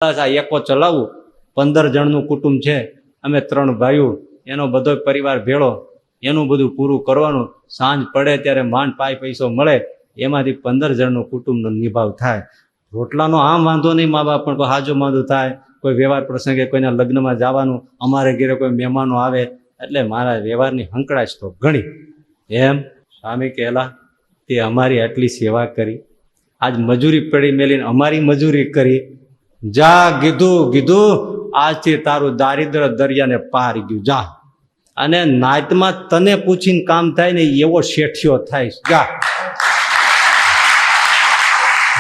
બસ આ એકો ચલાવવું, 15 જણનું કુટુંબ છે, અમે 3 ભાઈઓ, એનો બધો પરિવાર ભેળો, એનું બધું પૂરું કરવાનું, સાંજ પડે ત્યારે માંડ પાય પૈસો મળે, એમાંથી 15 જણનું કુટુંબનો નિભાવ થાય. રોટલાનો આમ વાંધો નહીં મા બાપ, પણ કોઈ હાજો માંદું થાય, કોઈ વ્યવહાર પ્રસંગે કોઈના લગ્નમાં જવાનું, અમારે ઘરે કોઈ મહેમાનો આવે, એટલે મારા વ્યવહારની હંકડાશ તો ઘણી. એમ સ્વામી કહેલા તે અમારી આટલી સેવા કરી, આજ મજૂરી પડી મેલીને અમારી મજૂરી કરી, જા કીધું આજથી તારું દારિદ્ર દરિયાને પાર ગયું, જા. અને નાતમાં તને પૂછીને કામ થાય ને એવો શેઠિયો થાય. જા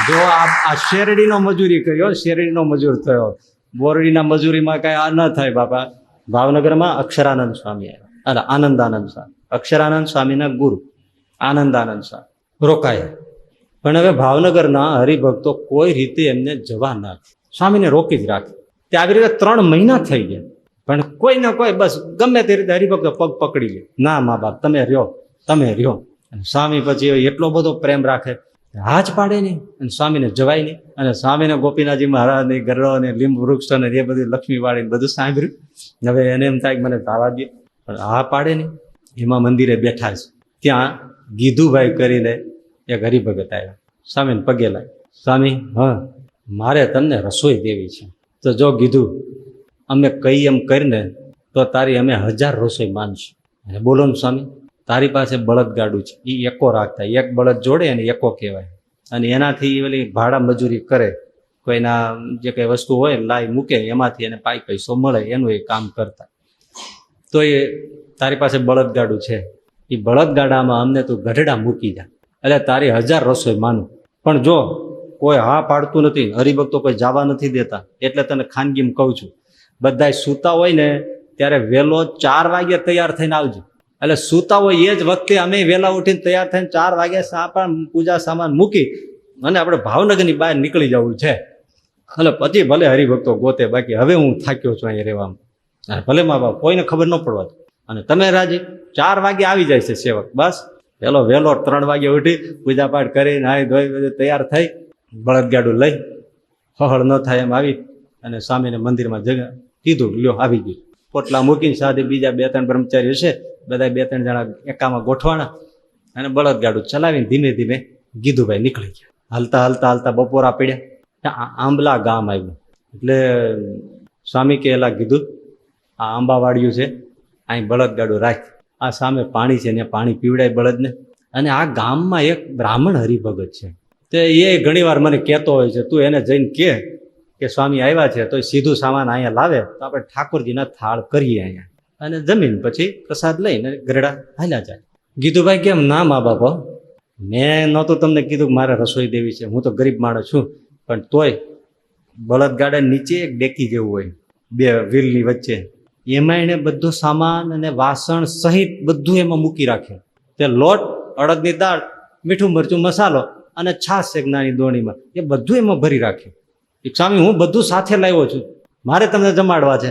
જો આ શેરડીનો મજૂરી કર્યો, શેરડીનો મજૂર થયો. બોરડીના મજૂરીમાં કાંઈ આ ન થાય બાપા. ભાવનગરમાં અક્ષરાનંદ સ્વામી આવ્યા, અરે આનંદાનંદ સ્વામી, અક્ષરાનંદ સ્વામીના ગુરુ આનંદાનંદ સ્વામી રોકાયા. પણ હવે ભાવનગરના હરિભક્તો કોઈ રીતે એમને જવા ના દે, સ્વામીને રોકી જ રાખે. તે આવી રીતે 3 મહિના થઈ ગયા, પણ કોઈ ને કોઈ બસ ગમે તે રીતે હરિભક્તો પગ પકડી લે, ના મા બાપ તમે રહ્યો. અને સ્વામી પછી એટલો બધો પ્રેમ રાખે, હાથ પાડે નહીં, અને સ્વામીને જવાય નહીં. અને સ્વામીને ગોપીનાથજી મહારાજની ગરડો અને લીંબ વૃક્ષ અને એ બધું લક્ષ્મીવાળી બધું સાંભળ્યું. હવે એને એમ થાય કે મને દાવા દે, પણ હા પાડે નહીં. એમાં મંદિરે બેઠા છે, ત્યાં ગીધુભાઈ કરીને એક હરિભગત આવ્યા, સ્વામીને પગે લાગ્યા. સ્વામી, હા મારે તમને રસોઈ દેવી છે, તો જો કીધું અમે કઈ એમ કરીને તો તારી અમે 1000 રસોઈ માનશું. અને બોલો ને સ્વામી, તારી પાસે બળદગાડું છે, એ એકો રાખતા, એક બળદ જોડે અને એકો કહેવાય. અને એનાથી ઓલી ભાડા મજૂરી કરે, કોઈના જે કંઈ વસ્તુ હોય લાઈ મૂકે, એમાંથી એને પાઈ પૈસો મળે, એનું એ કામ કરતા. તો એ તારી પાસે બળદગાડું છે, એ બળદગાડામાં અમને તું ગઢડા મૂકી જા, એટલે તારી 1000 રસોઈ માનું. પણ જો કોઈ હા પાડતું નથી, હરિભક્તો કોઈ જવા નથી દેતા, એટલે તને ખાનગીમ કહું છું, બધા સૂતા હોય ને ત્યારે વહેલો 4 વાગે તૈયાર થઈને આવજો. એટલે સૂતા હોય એ જ વખતે અમે વહેલા ઉઠીને તૈયાર થઈને 4 વાગે સાપણ પૂજા સામાન મૂકી અને આપણે ભાવનગરની બહાર નીકળી જવું છે. એટલે પછી ભલે હરિભક્તો ગોતે, બાકી હવે હું થાક્યો છું અહીંયા રહેવામાં. ભલે મા બાપ કોઈને ખબર ન પડવા દો. અને તમે રાજી 4 વાગે આવી જાય છે સેવક, બસ વહેલો 3 વાગે ઉઠી પૂજા પાઠ કરી નાહી ધોઈ બધું તૈયાર થઈ, બળદગાડું લઈ હળ ન થાય એમ આવી અને સ્વામીને મંદિરમાં જગ્યા કીધું, લ્યો આવી ગયું. પોટલા મૂકીને સાથે બીજા 2-3 બ્રહ્મચારી હશે, બધા 2-3 જણા એકામાં ગોઠવાના અને બળદગાડું ચલાવીને ધીમે ધીમે ગીધુભાઈ નીકળી ગયા. હાલતા બપોરા પડ્યા, આંબલા ગામ આવ્યું. એટલે સ્વામી કહેલા કીધું આ આંબાવાડિયું છે, અહીં બળદગાડું રાખ, આ સામે પાણી છે ને પાણી પીવડાય બળદને. અને આ ગામમાં એક બ્રાહ્મણ હરિભગત છે, તે એ ઘણી વાર મને કહેતો હોય છે, તું એને જઈને કે સ્વામી આવ્યા છે, તો સીધું સામાન અહીંયા લાવે તો આપણે ઠાકોરજીના થાળ કરીએ અહીંયા, અને જમીન પછી પ્રસાદ લઈને ગરડા હાલ્યા જાય. ગીધુભાઈ કેમ ના મા બાપા, મેં નહોતું તમને કીધું કે મારે રસોઈ દેવી છે, હું તો ગરીબ માણસ છું, પણ તોય બળદગાડા નીચે એક ડેકી જેવું હોય 2 વ્હીલની વચ્ચે, એમાં એને બધું સામાન અને વાસણ સહિત બધું એમાં મૂકી રાખ્યું. તે લોટ, અડદની દાળ, મીઠું મરચું મસાલો અને છાશ એક નાની દોણીમાં, એ બધું એમાં ભરી રાખ્યું. સ્વામી હું બધું સાથે લાવ્યો છું, મારે તમને જમાડવા છે,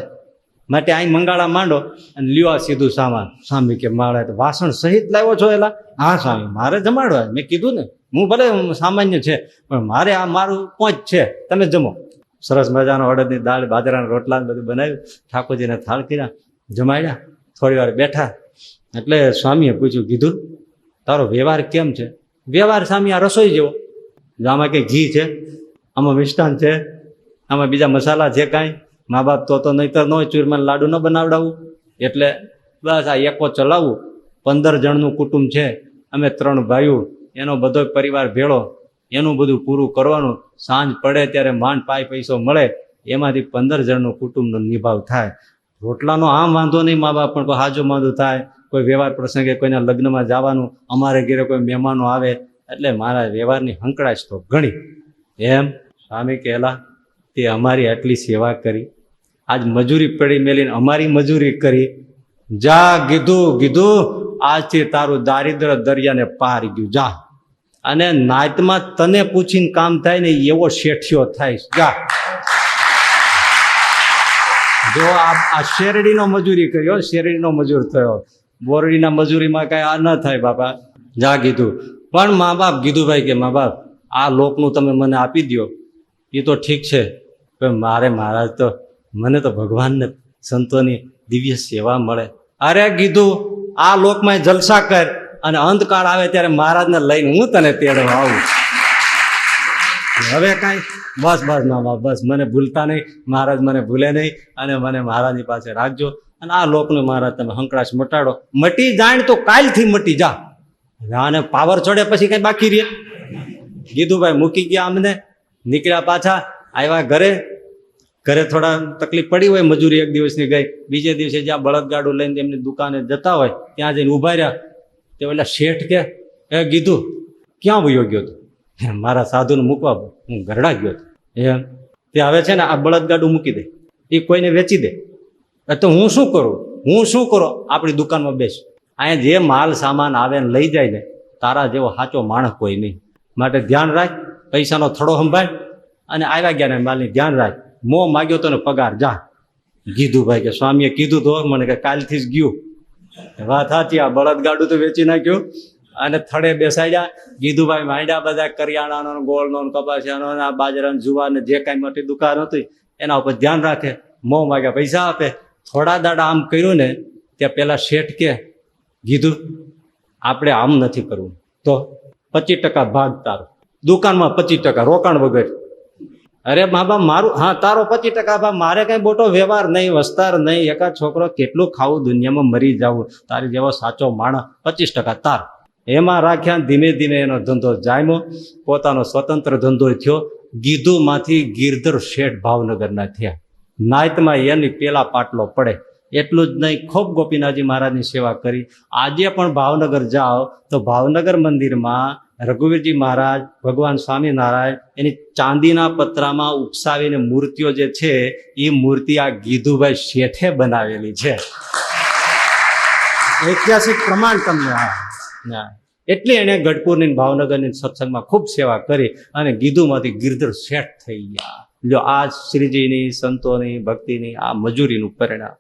માટે અહીં મંગાળા માંડો અને લ્યો આ સીધું સામાન. સ્વામી કે માળા તો વાસણ સહિત લાવ્યો છો? એલા હા સ્વામી મારે જમાડવા. મેં કીધું ને હું ભલે સામાન્ય છે, પણ મારે આ મારું પહોંચ છે, તમે જમો. સરસ મજાનો અડદની દાળ, બાજરાના રોટલા બધું બનાવ્યું, ઠાકોરજીને થાળ કર્યા, જમાડ્યા. થોડી વાર બેઠા એટલે સ્વામીએ પૂછ્યું, કીધું તારો વ્યવહાર કેમ છે? વ્યવહાર સ્વામી આ રસોઈ જેવો, આમાં કંઈ ઘી છે, આમાં મિષ્ટાન છે, આમાં બીજા મસાલા છે કાંઈ? મા બાપ તો નહીતર ન હોય, ચૂરમાન લાડુ ન બનાવડાવું, એટલે બસ આ એકો ચલાવવું, 15 જણનું કુટુંબ છે, અમે 3 ભાઈઓ, એનો બધો પરિવાર ભેળો, એનું બધું પૂરું કરવાનું, સાંજ પડે ત્યારે માંડ પાય પૈસો મળે, એમાંથી 15 જણનું કુટુંબનો નિભાવ થાય. રોટલાનો આમ વાંધો નહીં મા બાપ, પણ કોઈ હાજો માંદું થાય, કોઈ વ્યવહાર પ્રસંગે કોઈના લગ્નમાં જવાનું, અમારે ઘરે કોઈ મહેમાનો આવે, એટલે મારા વ્યવહારની હંકડાશ તો ઘણી. એમ સ્વામી કહેલા તે અમારી આટલી સેવા કરી, આજ મજૂરી પડી મેલીને અમારી મજૂરી કરી, જા કીધું આજથી તારું દારિદ્ર દરિયાને પાર ગયું, જા. અને નાતમાં તને પૂછીને કામ થાય ને એવો શેઠિયો થાય. જા જો આ શેરડીનો મજૂરી કર્યો, શેરડીનો મજૂર થયો. બોરડીના મજૂરીમાં કાંઈ આ ન થાય બાપા. જા કીધું. પણ મા બાપ, ગીધુભાઈ કે મા બાપ આ લોકનું તમે મને આપી દો એ તો ઠીક છે, પણ મારે મહારાજ તો મને તો ભગવાનને સંતોની દિવ્ય સેવા મળે. અરે કીધું આ લોકમાં જલસા કર અને અંતકાળ આવે ત્યારે મહારાજને લઈને હું તને તેડવા આવું. હવે કાંઈ બસ બસ મામા બસ મને ભૂલતા નહીં, મહારાજ મને ભૂલે નહીં અને મને મહારાજની પાસે રાખજો. અને આ લોકને મહારાજ તમે હંકડાશ મટાડો. મટી જાય તો કાલથી મટી જા. અને પાવર ચડે પછી કઈ બાકી રહે? ગીધુભાઈ મૂકી ગયા અમને, નીકળ્યા પાછા, આવ્યા ઘરે. ઘરે થોડા તકલીફ પડી હોય, મજૂરી એક દિવસની ગઈ. બીજે દિવસે જ્યાં બળદગાડું લઈને એમની દુકાને જતા હોય ત્યાં જઈને ઉભા રહ્યા. તે ઓલા શેઠ કે એ કીધું ક્યાં વયો ગયો હતો? મારા સાધુને મૂકવા હું ગરડા ગયો હતો. એમ તે હવે છે ને આ બળદગાડું મૂકી દે, એ કોઈને વેચી દે. તો હું શું કરું? આપણી દુકાનમાં બેસ. અહીંયા જે માલ સામાન આવે ને લઈ જાય ને, તારા જેવો સાચો માણસ કોઈ નહીં. માટે ધ્યાન રાખ, પૈસાનો થડો સંભાળ અને આવ્યા ગયા ને માલની ધ્યાન રાખ. મોં માગ્યો તો ને પગાર જા. ગીધુભાઈ કે સ્વામીએ કીધું તો મને કે કાલથી જ ગયું. વાત સાચી, આ બળદગાડું તો વેચી નાખ્યું અને થડે બેસાડ્યા. ગીધુભાઈ માંડ્યા બધા કરિયાણાનો, ગોળનો, કપાસિયાનો, આ બાજરાનો, જુવાર ને જે કાંઈ મોટી દુકાન હતી એના ઉપર ધ્યાન રાખે. મોં માગ્યા પૈસા આપે. થોડા દાડા આમ કર્યું ને ત્યાં પેલા શેઠ કે કીધું આપણે આમ નથી કરવું, તો 25% ભાગ તારો, દુકાનમાં 25% રોકાણ વગર. અરે બાબા મારું, હા તારો 25% ભાગ, મારે કઈ મોટો વ્યવહાર નહીં, વસ્તાર નહીં, એકાદ છોકરો કેટલું ખાવું, દુનિયામાં મરી જવું, તારી જેવો સાચો માણસ 25% તાર. એમાં રાખ્યા. ધીમે ધીમે એનો ધંધો જામ્યો, પોતાનો સ્વતંત્ર ધંધો થયો. ગીધુમાંથી ગિરધર શેઠ ભાવનગરના થયા. નાયતમાં એની પેલા પાટલો પડે. એટલું જ નહીં, ખૂબ ગોપીનાથજી મહારાજની સેવા કરી. આજે પણ ભાવનગર જાઓ તો ભાવનગર મંદિરમાં રઘુવીરજી મહારાજ, ભગવાન સ્વામિનારાયણ એની ચાંદીના પતરામાં ઉપસાવીને મૂર્તિઓ જે છે એ મૂર્તિ આ ગીધુભાઈ શેઠે બનાવેલી છે. ઐતિહાસિક પ્રમાણ તમને એટલી એને ગઢપુરની ભાવનગરની સત્સંગમાં ખૂબ સેવા કરી અને ગીધુમાંથી ગિરધર શેઠ થઈ ગયા. જો આ શ્રીજીની, સંતોની ભક્તિની આ મજૂરીનું પરિણામ.